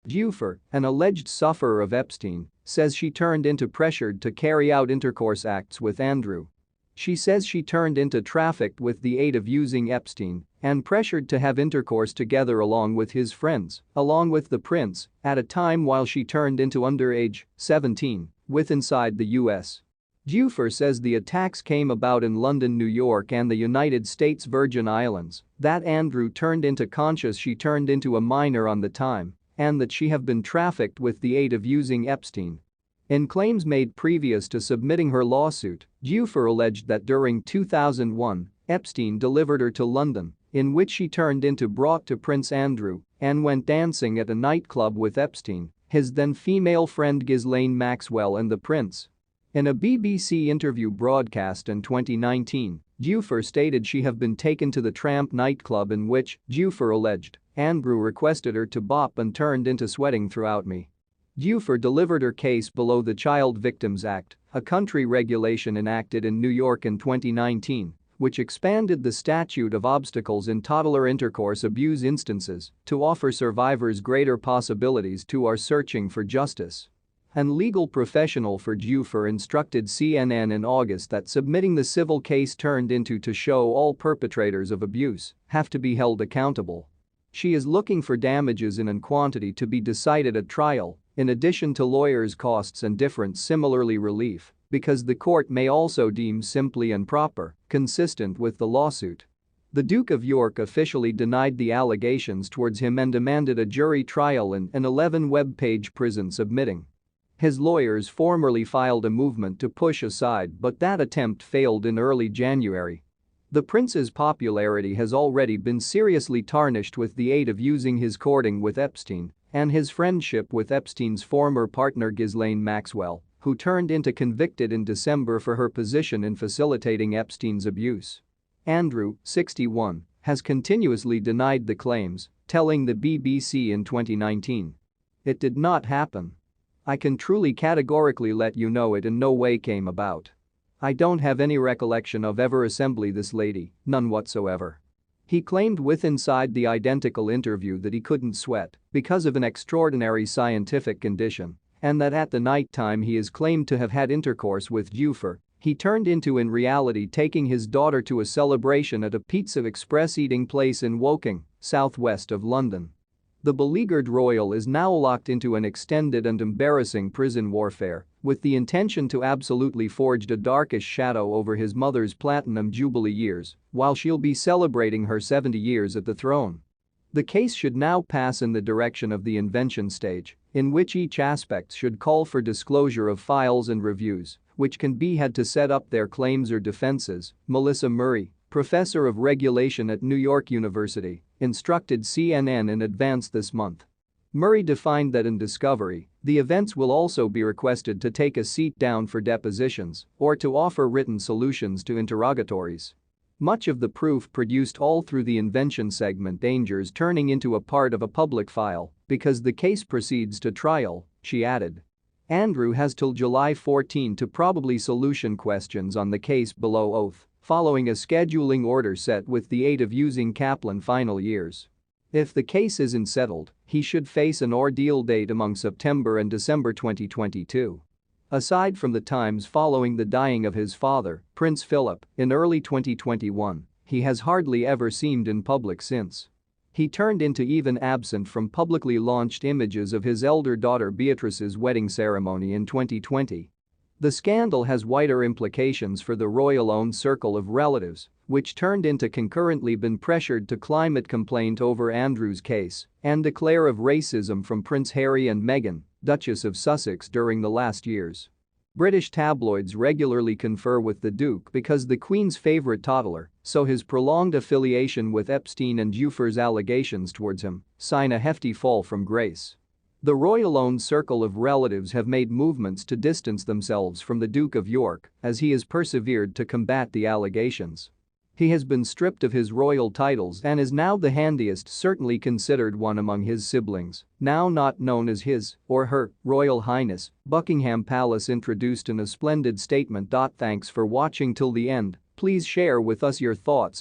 Duffer, an alleged sufferer of Epstein, says she turned into pressured to carry out intercourse acts with Andrew. She says she turned into trafficked with the aid of using Epstein and pressured to have intercourse together along with his friends, along with the prince, at a time while she turned into underage, 17, with inside the US. Duffer says the attacks came about in London, New York and the United States Virgin Islands, that Andrew turned into conscious she turned into a minor on the time, and that she have been trafficked with the aid of using Epstein. In claims made previous to submitting her lawsuit, Duffer alleged that during 2001, Epstein delivered her to London, in which she turned into brought to Prince Andrew and went dancing at a nightclub with Epstein, his then female friend Ghislaine Maxwell and the prince. In a BBC interview broadcast in 2019, Duffer stated she have been taken to the Tramp nightclub in which, Duffer alleged, Andrew requested her to bop and turned into sweating throughout me. Duffer delivered her case below the Child Victims Act, a country regulation enacted in New York in 2019, which expanded the statute of obstacles in toddler intercourse abuse instances to offer survivors greater possibilities to are searching for justice. An legal professional for Duffer instructed CNN in August that submitting the civil case turned into to show all perpetrators of abuse have to be held accountable. She is looking for damages in quantity to be decided at trial, in addition to lawyers' costs and different similarly relief, because the court may also deem simply improper, consistent with the lawsuit. The Duke of York officially denied the allegations towards him and demanded a jury trial in an 11-web-page prison submitting. His lawyers formerly filed a movement to push aside, but that attempt failed in early January. The prince's popularity has already been seriously tarnished with the aid of using his courting with Epstein and his friendship with Epstein's former partner Ghislaine Maxwell, who turned into convicted in December for her position in facilitating Epstein's abuse. Andrew, 61, has continuously denied the claims, telling the BBC in 2019. "It did not happen. I can truly categorically let you know it in no way came about. I don't have any recollection of ever assembling this lady, none whatsoever." He claimed with inside the identical interview that he couldn't sweat because of an extraordinary scientific condition and that at the night time he is claimed to have had intercourse with Duffer, he turned into in reality taking his daughter to a celebration at a Pizza Express eating place in Woking, southwest of London. The beleaguered royal is now locked into an extended and embarrassing prison warfare with the intention to absolutely forge a darkish shadow over his mother's platinum jubilee years while she'll be celebrating her 70 years at the throne. The case should now pass in the direction of the invention stage, in which each aspect should call for disclosure of files and reviews, which can be had to set up their claims or defenses, Melissa Murray, professor of regulation at New York University, instructed CNN in advance this month. Murray defined that in discovery, the events will also be requested to take a seat down for depositions or to offer written solutions to interrogatories. Much of the proof produced all through the invention segment dangers turning into a part of a public file because the case proceeds to trial, she added. Andrew has till July 14 to probably solution questions on the case below oath, following a scheduling order set with the aid of using Kaplan final years. If the case isn't settled, he should face an ordeal date among September and December 2022. Aside from the times following the dying of his father, Prince Philip, in early 2021, he has hardly ever seemed in public since. He turned into even absent from publicly launched images of his elder daughter Beatrice's wedding ceremony in 2020. The scandal has wider implications for the royal-owned circle of relatives, which turned into concurrently been pressured to climate complaint over Andrew's case and declare of racism from Prince Harry and Meghan, Duchess of Sussex during the last years. British tabloids regularly confer with the Duke because the Queen's favourite toddler, so his prolonged affiliation with Epstein and Duffer's allegations towards him, sign a hefty fall from grace. The royal-owned circle of relatives have made movements to distance themselves from the Duke of York as he has persevered to combat the allegations. He has been stripped of his royal titles and is now the handiest, certainly considered one among his siblings, now not known as His or Her Royal Highness, Buckingham Palace introduced in a splendid statement. Thanks for watching till the end. Please share with us your thoughts